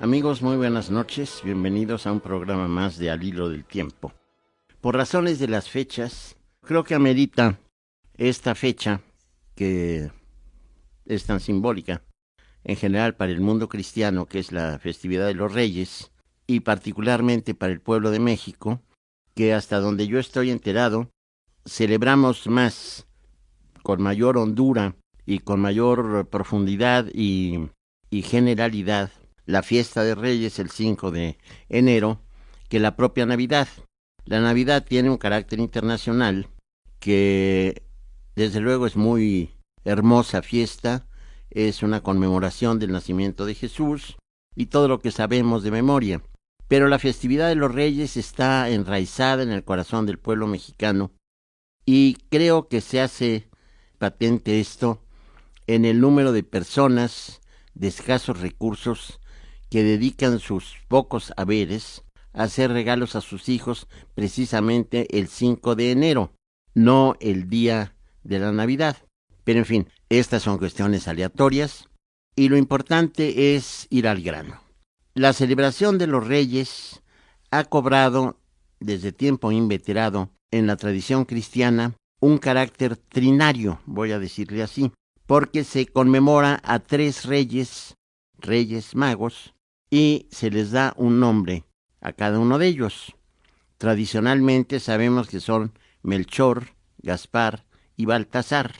Amigos, muy buenas noches, bienvenidos a un programa más de Al Hilo del Tiempo. Por razones de las fechas, creo que amerita esta fecha, que es tan simbólica, en general para el mundo cristiano, que es la festividad de los Reyes, y particularmente para el pueblo de México, que hasta donde yo estoy enterado, celebramos más, con mayor hondura y con mayor profundidad y generalidad, la fiesta de Reyes el 5 de enero que la propia Navidad. La Navidad tiene un carácter internacional que desde luego es muy hermosa fiesta, es una conmemoración del nacimiento de Jesús y todo lo que sabemos de memoria. Pero la festividad de los Reyes está enraizada en el corazón del pueblo mexicano y creo que se hace patente esto en el número de personas de escasos recursos que dedican sus pocos haberes a hacer regalos a sus hijos precisamente el 5 de enero, no el día de la Navidad. Pero en fin, estas son cuestiones aleatorias y lo importante es ir al grano. La celebración de los Reyes ha cobrado, desde tiempo inveterado, en la tradición cristiana, un carácter trinario, voy a decirle así, porque se conmemora a tres reyes magos, y se les da un nombre a cada uno de ellos. Tradicionalmente sabemos que son Melchor, Gaspar y Baltasar.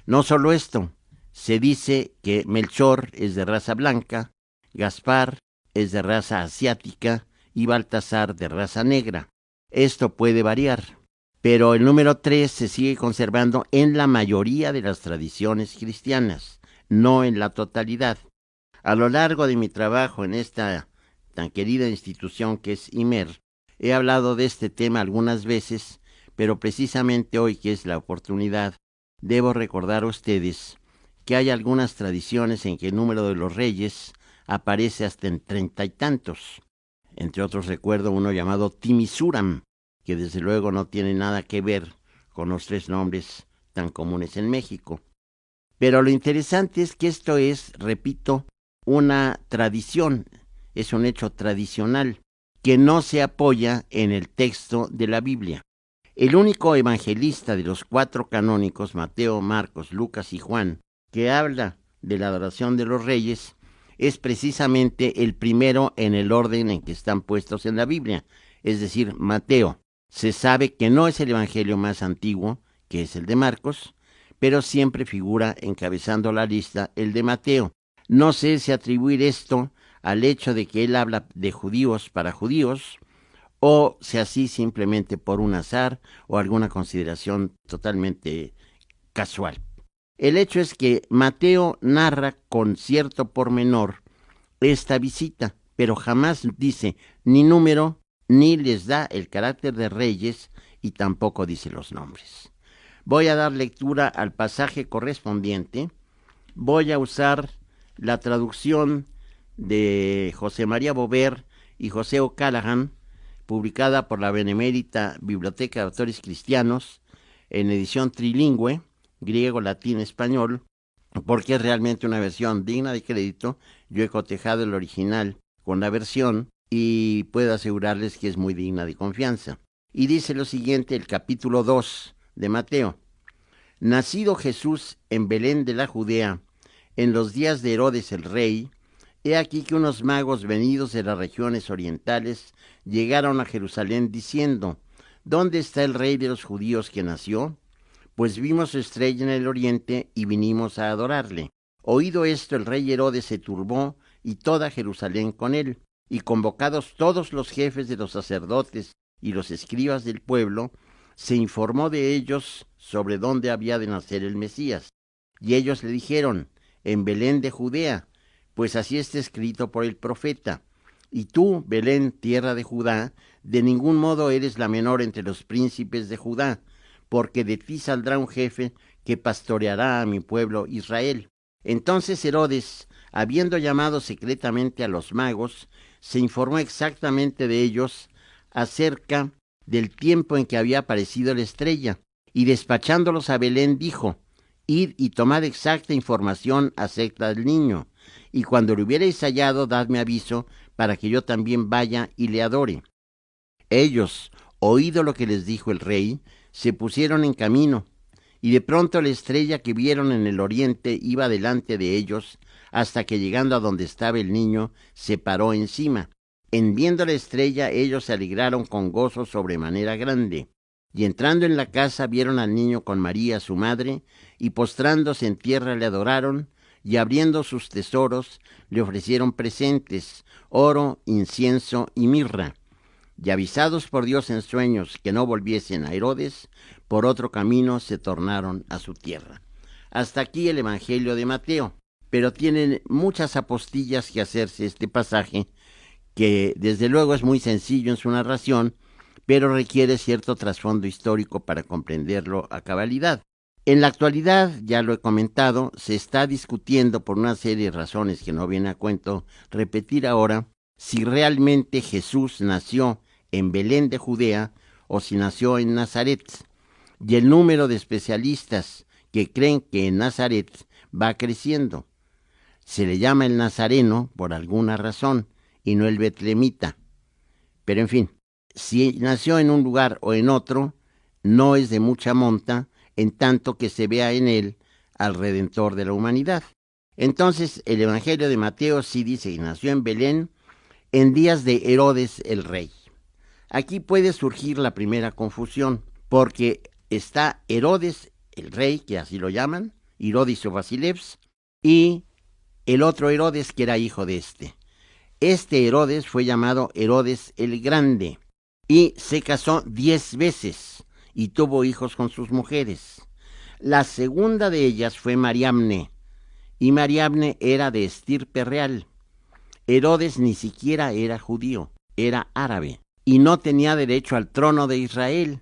No solo esto, se dice que Melchor es de raza blanca, Gaspar es de raza asiática y Baltasar de raza negra. Esto puede variar, pero el número 3 se sigue conservando en la mayoría de las tradiciones cristianas, no en la totalidad. A lo largo de mi trabajo en esta tan querida institución que es IMER, he hablado de este tema algunas veces, pero precisamente hoy, que es la oportunidad, debo recordar a ustedes que hay algunas tradiciones en que el número de los reyes aparece hasta en 30 y tantos. Entre otros recuerdo uno llamado Timisuram, que desde luego no tiene nada que ver con los tres nombres tan comunes en México. Pero lo interesante es que esto es, repito, una tradición, es un hecho tradicional que no se apoya en el texto de la Biblia. El único evangelista de los cuatro canónicos, Mateo, Marcos, Lucas y Juan, que habla de la adoración de los reyes, es precisamente el primero en el orden en que están puestos en la Biblia, es decir, Mateo. Se sabe que no es el evangelio más antiguo, que es el de Marcos, pero siempre figura encabezando la lista el de Mateo. No sé si atribuir esto al hecho de que él habla de judíos para judíos, o si así simplemente por un azar o alguna consideración totalmente casual. El hecho es que Mateo narra con cierto pormenor esta visita, pero jamás dice ni número, ni les da el carácter de reyes y tampoco dice los nombres. Voy a dar lectura al pasaje correspondiente. Voy a usar la traducción de José María Bover y José O'Callaghan, publicada por la Benemérita Biblioteca de Autores Cristianos, en edición trilingüe, griego, latín, español, porque es realmente una versión digna de crédito. Yo he cotejado el original con la versión y puedo asegurarles que es muy digna de confianza. Y dice lo siguiente el capítulo 2 de Mateo. Nacido Jesús en Belén de la Judea, en los días de Herodes el rey, he aquí que unos magos venidos de las regiones orientales llegaron a Jerusalén diciendo, ¿dónde está el rey de los judíos que nació? Pues vimos su estrella en el oriente y vinimos a adorarle. Oído esto, el rey Herodes se turbó y toda Jerusalén con él, y convocados todos los jefes de los sacerdotes y los escribas del pueblo, se informó de ellos sobre dónde había de nacer el Mesías. Y ellos le dijeron, en Belén de Judea, pues así está escrito por el profeta. Y tú, Belén, tierra de Judá, de ningún modo eres la menor entre los príncipes de Judá, porque de ti saldrá un jefe que pastoreará a mi pueblo Israel. Entonces Herodes, habiendo llamado secretamente a los magos, se informó exactamente de ellos acerca del tiempo en que había aparecido la estrella, y despachándolos a Belén dijo, id y tomad exacta información acerca del niño, y cuando lo hubierais hallado, dadme aviso, para que yo también vaya y le adore. Ellos, oído lo que les dijo el rey, se pusieron en camino, y de pronto la estrella que vieron en el oriente iba delante de ellos, hasta que llegando a donde estaba el niño, se paró encima. En viendo la estrella, ellos se alegraron con gozo sobremanera grande. Y entrando en la casa, vieron al niño con María su madre, y postrándose en tierra le adoraron, y abriendo sus tesoros, le ofrecieron presentes, oro, incienso y mirra. Y avisados por Dios en sueños que no volviesen a Herodes, por otro camino se tornaron a su tierra. Hasta aquí el Evangelio de Mateo, pero tienen muchas apostillas que hacerse este pasaje, que desde luego es muy sencillo en su narración, pero requiere cierto trasfondo histórico para comprenderlo a cabalidad. En la actualidad, ya lo he comentado, se está discutiendo por una serie de razones que no viene a cuento repetir ahora, si realmente Jesús nació en Belén de Judea o si nació en Nazaret. Y el número de especialistas que creen que en Nazaret va creciendo. Se le llama el nazareno por alguna razón y no el betlehemita. Pero en fin, si nació en un lugar o en otro, no es de mucha monta, en tanto que se vea en él al Redentor de la humanidad. Entonces, el Evangelio de Mateo sí dice que nació en Belén en días de Herodes el rey. Aquí puede surgir la primera confusión, porque está Herodes el rey, que así lo llaman, Herodis o Basilevs, y el otro Herodes que era hijo de este. Este Herodes fue llamado Herodes el Grande y se casó 10 veces y tuvo hijos con sus mujeres. La segunda de ellas fue Mariamne, y Mariamne era de estirpe real. Herodes ni siquiera era judío, era árabe, y no tenía derecho al trono de Israel,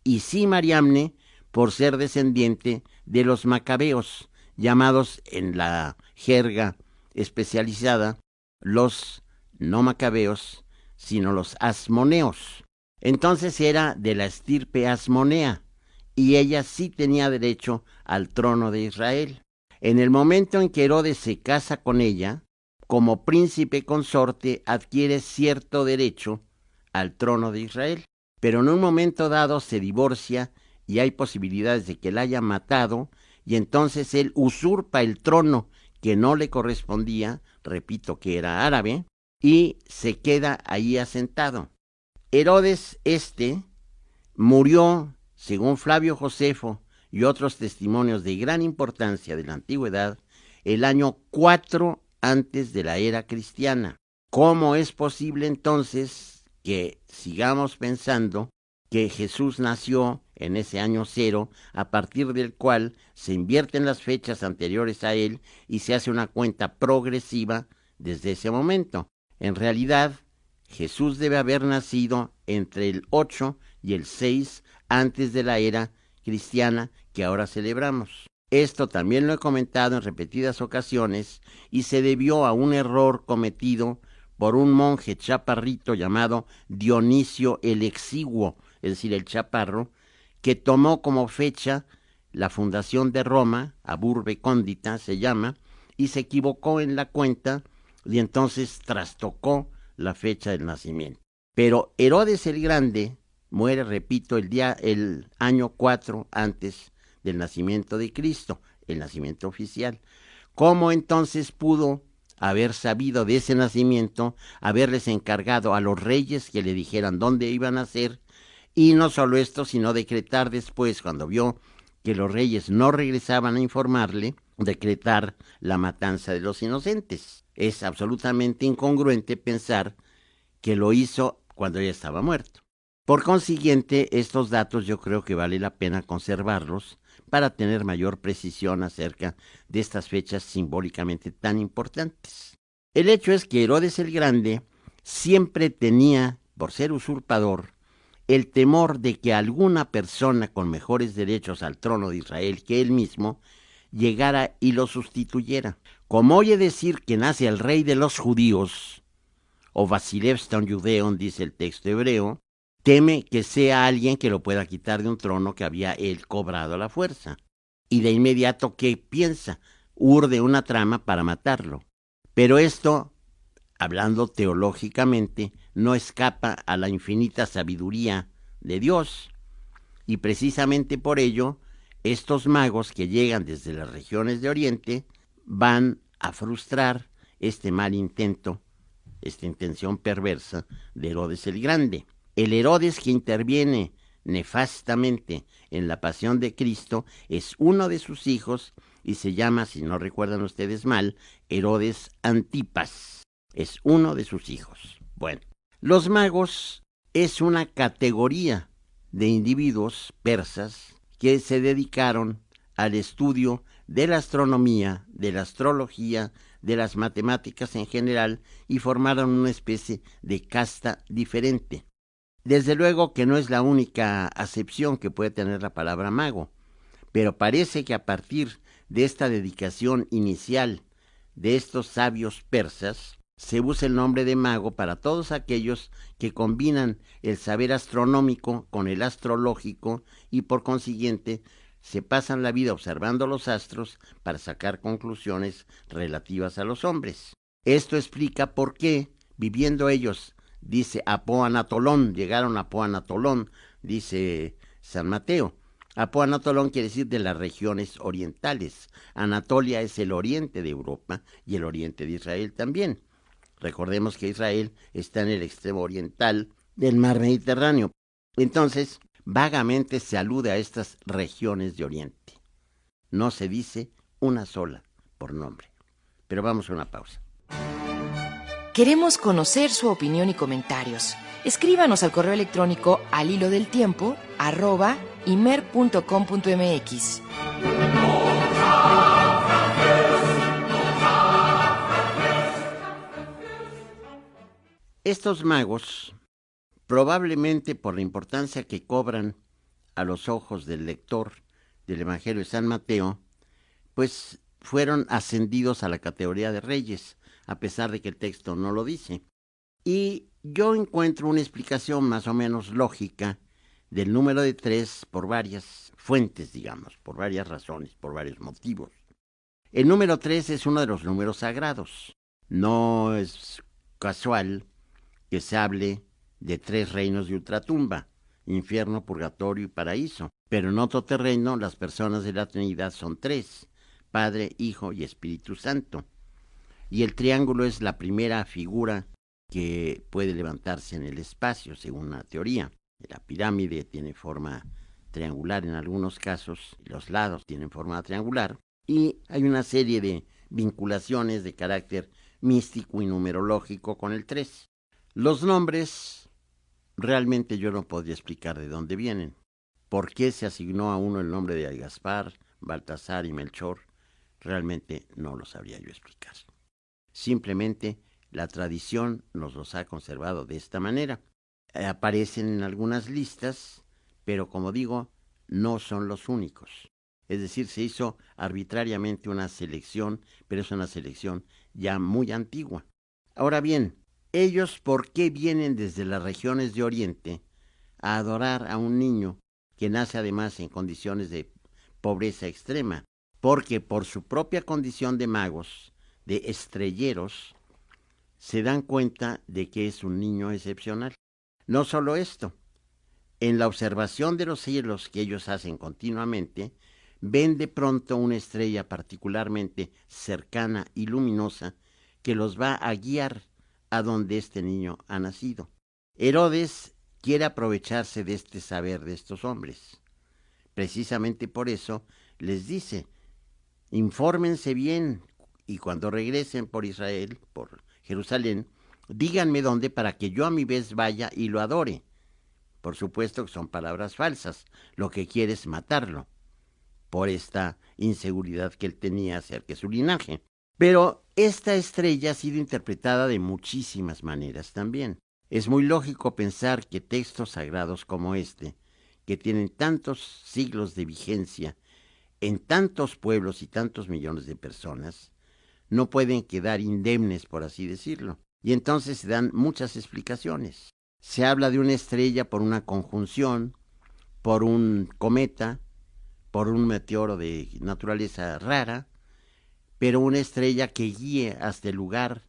y sí Mariamne por ser descendiente de los macabeos, llamados en la jerga especializada los no macabeos, sino los asmoneos. Entonces era de la estirpe asmonea, y ella sí tenía derecho al trono de Israel. En el momento en que Herodes se casa con ella, como príncipe consorte adquiere cierto derecho al trono de Israel, pero en un momento dado se divorcia y hay posibilidades de que la haya matado, y entonces él usurpa el trono que no le correspondía, repito que era árabe, y se queda ahí asentado. Herodes murió, según Flavio Josefo y otros testimonios de gran importancia de la antigüedad, el año 4 antes de la era cristiana. ¿Cómo es posible entonces que sigamos pensando que Jesús nació en ese año 0, a partir del cual se invierten las fechas anteriores a él y se hace una cuenta progresiva desde ese momento? En realidad, Jesús debe haber nacido entre el 8 y el 6 antes de la era cristiana que ahora celebramos. Esto también lo he comentado en repetidas ocasiones y se debió a un error cometido por un monje chaparrito llamado Dionisio el Exiguo, es decir, el chaparro, que tomó como fecha la fundación de Roma, ab urbe condita se llama, y se equivocó en la cuenta y entonces trastocó la fecha del nacimiento. Pero Herodes el Grande muere, repito, el año 4 antes del nacimiento de Cristo, el nacimiento oficial. ¿Cómo entonces pudo haber sabido de ese nacimiento, haberles encargado a los reyes que le dijeran dónde iban a nacer? Y no solo esto, sino decretar después, cuando vio que los reyes no regresaban a informarle, decretar la matanza de los inocentes. Es absolutamente incongruente pensar que lo hizo cuando ya estaba muerto. Por consiguiente, estos datos yo creo que vale la pena conservarlos para tener mayor precisión acerca de estas fechas simbólicamente tan importantes. El hecho es que Herodes el Grande siempre tenía, por ser usurpador, el temor de que alguna persona con mejores derechos al trono de Israel que él mismo llegara y lo sustituyera. Como oye decir que nace el rey de los judíos, o Basilevston Judeon, dice el texto hebreo, teme que sea alguien que lo pueda quitar de un trono que había él cobrado a la fuerza. Y de inmediato, ¿qué piensa? Urde una trama para matarlo. Pero esto hablando teológicamente, no escapa a la infinita sabiduría de Dios. Y precisamente por ello, estos magos que llegan desde las regiones de Oriente van a frustrar este mal intento, esta intención perversa de Herodes el Grande. El Herodes que interviene nefastamente en la pasión de Cristo es uno de sus hijos y se llama, si no recuerdan ustedes mal, Herodes Antipas. Es uno de sus hijos. Bueno, los magos es una categoría de individuos persas que se dedicaron al estudio de la astronomía, de la astrología, de las matemáticas en general y formaron una especie de casta diferente. Desde luego que no es la única acepción que puede tener la palabra mago, pero parece que a partir de esta dedicación inicial de estos sabios persas, se usa el nombre de mago para todos aquellos que combinan el saber astronómico con el astrológico y por consiguiente se pasan la vida observando los astros para sacar conclusiones relativas a los hombres. Esto explica por qué, viviendo ellos, dice Apoanatolón, llegaron a Apoanatolón, dice San Mateo. Apoanatolón quiere decir de las regiones orientales. Anatolia es el oriente de Europa y el oriente de Israel también. Recordemos que Israel está en el extremo oriental del mar Mediterráneo. Entonces, vagamente se alude a estas regiones de Oriente. No se dice una sola por nombre. Pero vamos a una pausa. Queremos conocer su opinión y comentarios. Escríbanos al correo electrónico alhilodeltiempo@imer.com.mx. Estos magos, probablemente por la importancia que cobran a los ojos del lector del Evangelio de San Mateo, pues fueron ascendidos a la categoría de reyes, a pesar de que el texto no lo dice. Y yo encuentro una explicación más o menos lógica del número de 3 por varias fuentes, digamos, por varias razones, por varios motivos. El número 3 es uno de los números sagrados. No es casual que se hable de 3 reinos de ultratumba, infierno, purgatorio y paraíso. Pero en otro terreno las personas de la Trinidad son 3, Padre, Hijo y Espíritu Santo. Y el triángulo es la primera figura que puede levantarse en el espacio, según la teoría. La pirámide tiene forma triangular en algunos casos, los lados tienen forma triangular, y hay una serie de vinculaciones de carácter místico y numerológico con el 3. Los nombres, realmente yo no podría explicar de dónde vienen. ¿Por qué se asignó a uno el nombre de Gaspar, Baltasar y Melchor? Realmente no lo sabría yo explicar. Simplemente la tradición nos los ha conservado de esta manera. Aparecen en algunas listas, pero como digo, no son los únicos. Es decir, se hizo arbitrariamente una selección, pero es una selección ya muy antigua. Ahora bien, ellos, ¿por qué vienen desde las regiones de Oriente a adorar a un niño que nace además en condiciones de pobreza extrema? Porque por su propia condición de magos, de estrelleros, se dan cuenta de que es un niño excepcional. No solo esto, en la observación de los cielos que ellos hacen continuamente, ven de pronto una estrella particularmente cercana y luminosa que los va a guiar a donde este niño ha nacido. Herodes quiere aprovecharse de este saber de estos hombres. Precisamente por eso les dice: infórmense bien y cuando regresen por Israel, por Jerusalén, díganme dónde para que yo a mi vez vaya y lo adore. Por supuesto que son palabras falsas. Lo que quiere es matarlo por esta inseguridad que él tenía acerca de su linaje. Pero esta estrella ha sido interpretada de muchísimas maneras también. Es muy lógico pensar que textos sagrados como este, que tienen tantos siglos de vigencia en tantos pueblos y tantos millones de personas, no pueden quedar indemnes, por así decirlo. Y entonces se dan muchas explicaciones. Se habla de una estrella por una conjunción, por un cometa, por un meteoro de naturaleza rara, pero una estrella que guíe hasta el lugar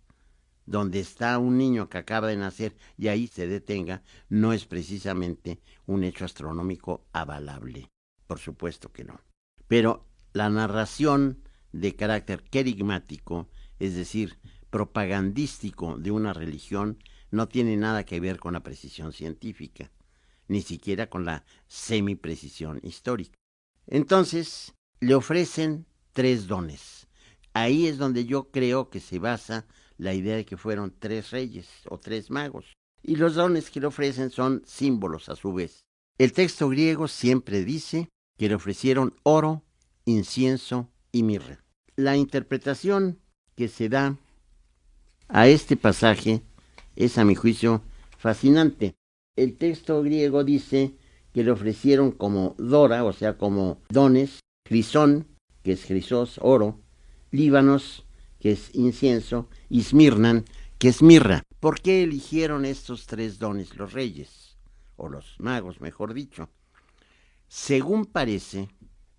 donde está un niño que acaba de nacer y ahí se detenga, no es precisamente un hecho astronómico avalable. Por supuesto que no. Pero la narración de carácter querigmático, es decir, propagandístico de una religión, no tiene nada que ver con la precisión científica, ni siquiera con la semiprecisión histórica. Entonces, le ofrecen 3 dones. Ahí es donde yo creo que se basa la idea de que fueron 3 reyes o 3 magos. Y los dones que le ofrecen son símbolos a su vez. El texto griego siempre dice que le ofrecieron oro, incienso y mirra. La interpretación que se da a este pasaje es, a mi juicio, fascinante. El texto griego dice que le ofrecieron como dora, o sea, como dones, crisón, que es crisos, oro, líbanos, que es incienso, y smirnan, que es mirra. ¿Por qué eligieron estos 3 dones los reyes? O los magos, mejor dicho. Según parece,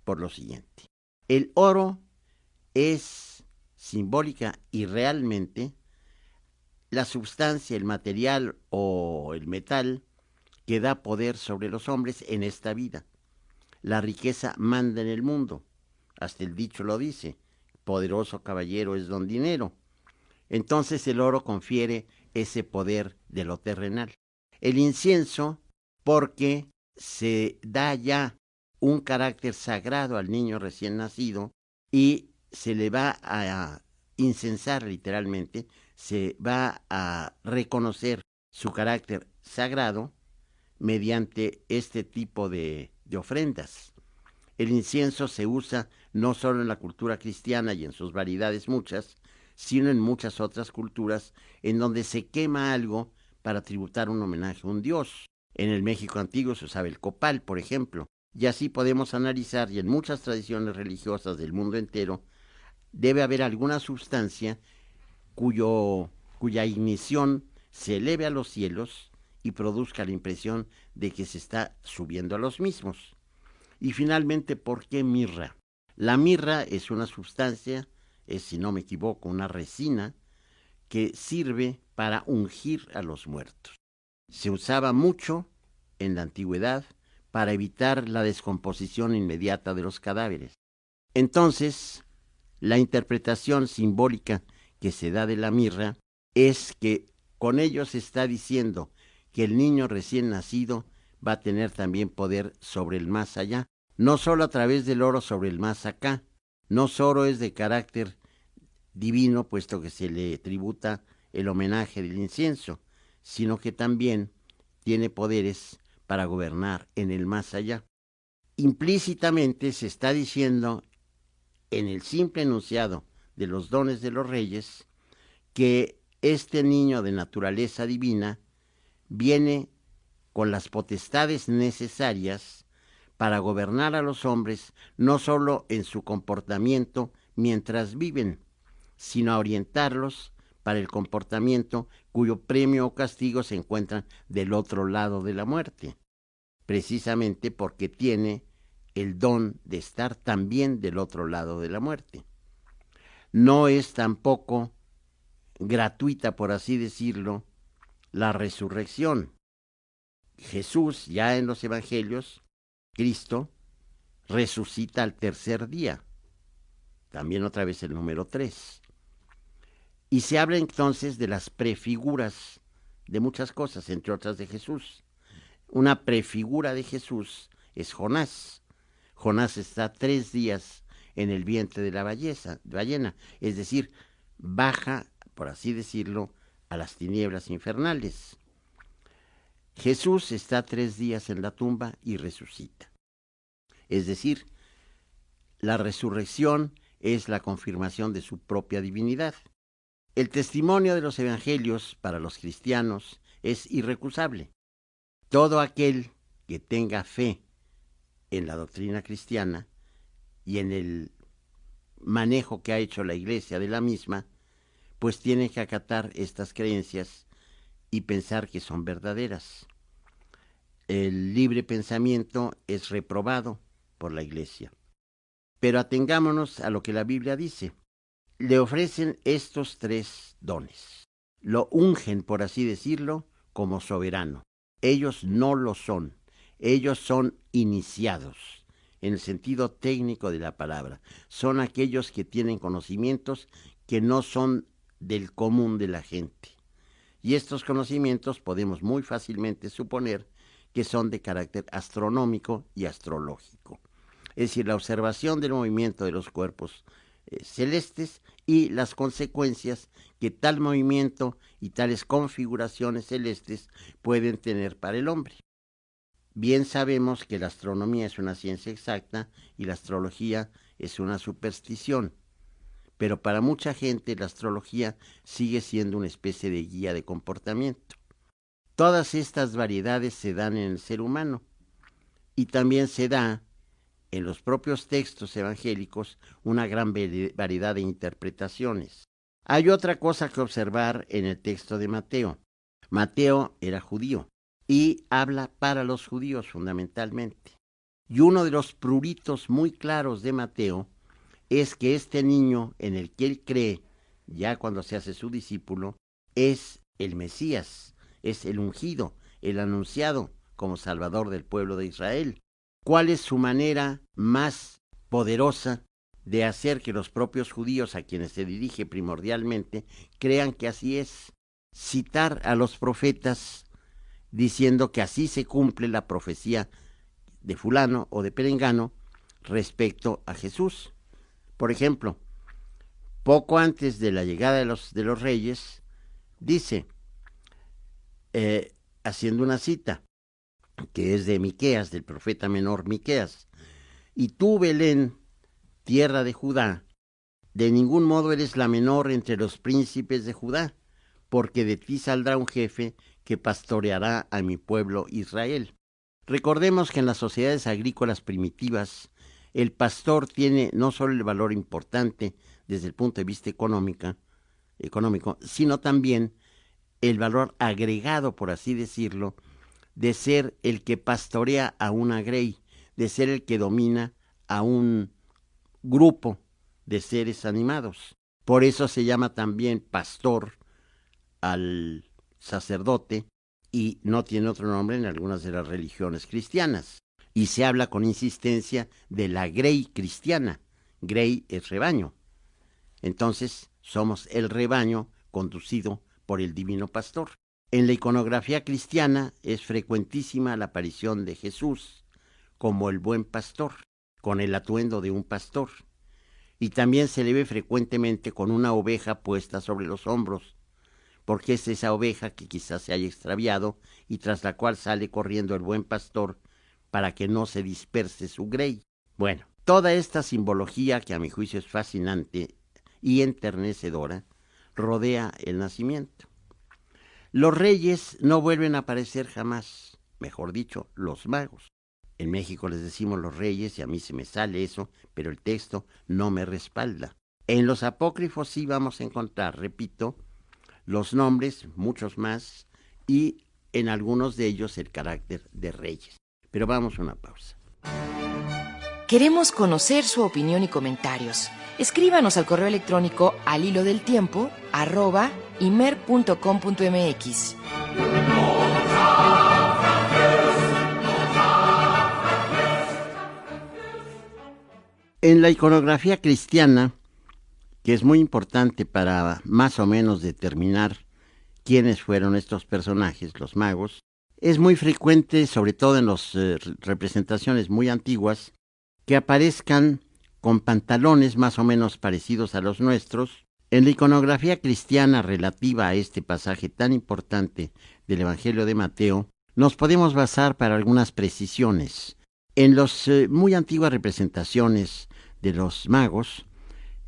por lo siguiente. El oro es simbólica y realmente la sustancia, el material o el metal que da poder sobre los hombres en esta vida. La riqueza manda en el mundo. Hasta el dicho lo dice. Poderoso caballero es don dinero. Entonces el oro confiere ese poder de lo terrenal. El incienso, porque se da ya un carácter sagrado al niño recién nacido y se le va a incensar literalmente, se va a reconocer su carácter sagrado mediante este tipo de ofrendas. El incienso se usa no solo en la cultura cristiana y en sus variedades muchas, sino en muchas otras culturas en donde se quema algo para tributar un homenaje a un dios. En el México antiguo se usaba el copal, por ejemplo, y así podemos analizar, y en muchas tradiciones religiosas del mundo entero, debe haber alguna sustancia cuya ignición se eleve a los cielos y produzca la impresión de que se está subiendo a los mismos. Y finalmente, ¿por qué mirra? La mirra es una sustancia, es, si no me equivoco, una resina que sirve para ungir a los muertos. Se usaba mucho en la antigüedad para evitar la descomposición inmediata de los cadáveres. Entonces, la interpretación simbólica que se da de la mirra es que con ello se está diciendo que el niño recién nacido va a tener también poder sobre el más allá, no solo a través del oro sobre el más acá. No solo es de carácter divino, puesto que se le tributa el homenaje del incienso, sino que también tiene poderes para gobernar en el más allá. Implícitamente se está diciendo en el simple enunciado de los dones de los reyes que este niño de naturaleza divina viene con las potestades necesarias para gobernar a los hombres, no solo en su comportamiento mientras viven, sino a orientarlos para el comportamiento cuyo premio o castigo se encuentran del otro lado de la muerte, precisamente porque tiene el don de estar también del otro lado de la muerte. No es tampoco gratuita, por así decirlo, la resurrección. Jesús, ya en los evangelios, Cristo resucita al tercer día, también otra vez el número 3. Y se habla entonces de las prefiguras de muchas cosas, entre otras de Jesús. Una prefigura de Jesús es Jonás. Jonás está 3 días en el vientre de la ballena, es decir, baja, por así decirlo, a las tinieblas infernales. Jesús está 3 días en la tumba y resucita. Es decir, la resurrección es la confirmación de su propia divinidad. El testimonio de los evangelios para los cristianos es irrecusable. Todo aquel que tenga fe en la doctrina cristiana y en el manejo que ha hecho la Iglesia de la misma, pues tiene que acatar estas creencias y pensar que son verdaderas. El libre pensamiento es reprobado por la Iglesia. Pero atengámonos a lo que la Biblia dice. Le ofrecen estos 3 dones. lo ungen, por así decirlo, como soberano. Ellos no lo son. Ellos son iniciados, en el sentido técnico de la palabra. Son aquellos que tienen conocimientos que no son del común de la gente. Y estos conocimientos podemos muy fácilmente suponer que son de carácter astronómico y astrológico. Es decir, la observación del movimiento de los cuerpos celestes y las consecuencias que tal movimiento y tales configuraciones celestes pueden tener para el hombre. Bien sabemos que la astronomía es una ciencia exacta y la astrología es una superstición, pero para mucha gente la astrología sigue siendo una especie de guía de comportamiento. Todas estas variedades se dan en el ser humano y también se da en los propios textos evangélicos una gran variedad de interpretaciones. Hay otra cosa que observar en el texto de Mateo. Mateo era judío y habla para los judíos fundamentalmente. Y uno de los pruritos muy claros de Mateo es que este niño en el que él cree, ya cuando se hace su discípulo, es el Mesías, es el ungido, el anunciado como Salvador del pueblo de Israel. ¿Cuál es su manera más poderosa de hacer que los propios judíos, a quienes se dirige primordialmente, crean que así es? Citar a los profetas diciendo que así se cumple la profecía de fulano o de perengano respecto a Jesús. Por ejemplo, poco antes de la llegada de los reyes, dice, haciendo una cita, que es de Miqueas, del profeta menor Miqueas, y tú, Belén, tierra de Judá, de ningún modo eres la menor entre los príncipes de Judá, porque de ti saldrá un jefe que pastoreará a mi pueblo Israel. Recordemos que en las sociedades agrícolas primitivas, el pastor tiene no solo el valor importante desde el punto de vista económico, sino también el valor agregado, por así decirlo, de ser el que pastorea a una grey, de ser el que domina a un grupo de seres animados. Por eso se llama también pastor al sacerdote y no tiene otro nombre en algunas de las religiones cristianas. Y se habla con insistencia de la grey cristiana. Grey es rebaño. Entonces somos el rebaño conducido por el divino pastor. En la iconografía cristiana es frecuentísima la aparición de Jesús como el buen pastor, con el atuendo de un pastor. Y también se le ve frecuentemente con una oveja puesta sobre los hombros, porque es esa oveja que quizás se haya extraviado y tras la cual sale corriendo el buen pastor para que no se disperse su grey. Bueno, toda esta simbología, que a mi juicio es fascinante y enternecedora, rodea el nacimiento. Los reyes no vuelven a aparecer jamás, mejor dicho, los magos. En México les decimos los reyes y a mí se me sale eso, pero el texto no me respalda. En los apócrifos sí vamos a encontrar, repito, los nombres, muchos más, y en algunos de ellos el carácter de reyes. Pero vamos a una pausa. Queremos conocer su opinión y comentarios. Escríbanos al correo electrónico alhilodeltiempo@imer.com.mx. En la iconografía cristiana, que es muy importante para más o menos determinar quiénes fueron estos personajes, los magos, es muy frecuente, sobre todo en las representaciones muy antiguas, que aparezcan con pantalones más o menos parecidos a los nuestros. En la iconografía cristiana relativa a este pasaje tan importante del Evangelio de Mateo, nos podemos basar para algunas precisiones. En las muy antiguas representaciones de los magos,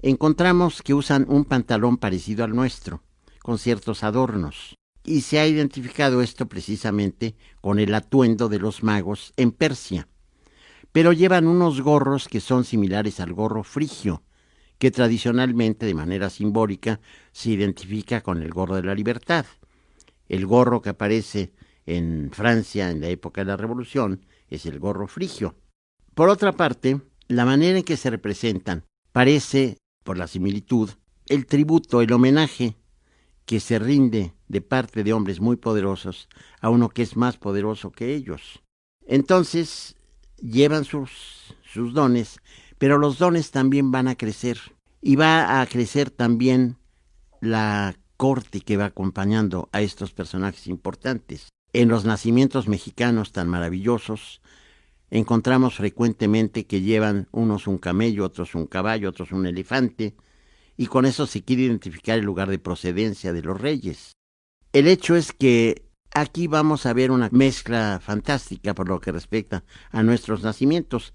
encontramos que usan un pantalón parecido al nuestro, con ciertos adornos, y se ha identificado esto precisamente con el atuendo de los magos en Persia. Pero llevan unos gorros que son similares al gorro frigio, que tradicionalmente, de manera simbólica, se identifica con el gorro de la libertad. El gorro que aparece en Francia en la época de la Revolución es el gorro frigio. Por otra parte, la manera en que se representan parece, por la similitud, el tributo, el homenaje que se rinde de parte de hombres muy poderosos a uno que es más poderoso que ellos. Entonces llevan sus dones, pero los dones también van a crecer, y va a crecer también la corte que va acompañando a estos personajes importantes. En los nacimientos mexicanos tan maravillosos, encontramos frecuentemente que llevan unos un camello, otros un caballo, otros un elefante, y con eso se quiere identificar el lugar de procedencia de los reyes. El hecho es que aquí vamos a ver una mezcla fantástica por lo que respecta a nuestros nacimientos,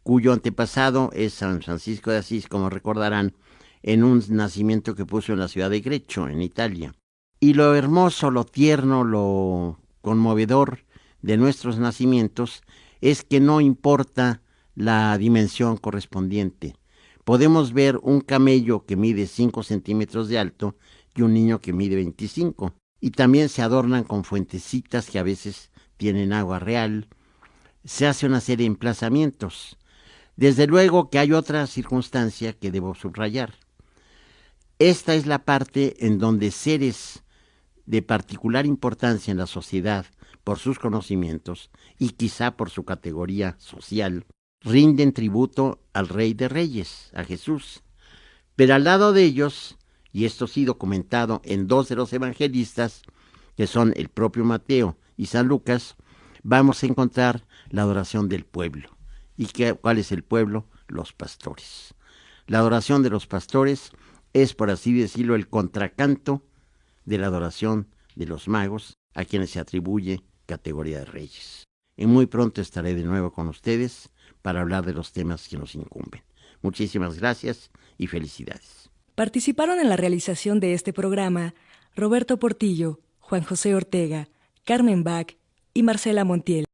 cuyo antepasado es San Francisco de Asís, como recordarán, en un nacimiento que puso en la ciudad de Greccio, en Italia. Y lo hermoso, lo tierno, lo conmovedor de nuestros nacimientos es que no importa la dimensión correspondiente. Podemos ver un camello que mide 5 centímetros de alto y un niño que mide 25. Y también se adornan con fuentecitas que a veces tienen agua real. Se hace una serie de emplazamientos. Desde luego que hay otra circunstancia que debo subrayar. Esta es la parte en donde seres de particular importancia en la sociedad por sus conocimientos y quizá por su categoría social, rinden tributo al Rey de Reyes, a Jesús. Pero al lado de ellos, y esto ha sido comentado en 2 de los evangelistas, que son el propio Mateo y San Lucas, vamos a encontrar la adoración del pueblo. ¿Y cuál es el pueblo? Los pastores. La adoración de los pastores es, por así decirlo, el contracanto de la adoración de los magos, a quienes se atribuye categoría de reyes. Y muy pronto estaré de nuevo con ustedes para hablar de los temas que nos incumben. Muchísimas gracias y felicidades. Participaron en la realización de este programa Roberto Portillo, Juan José Ortega, Carmen Bach y Marcela Montiel.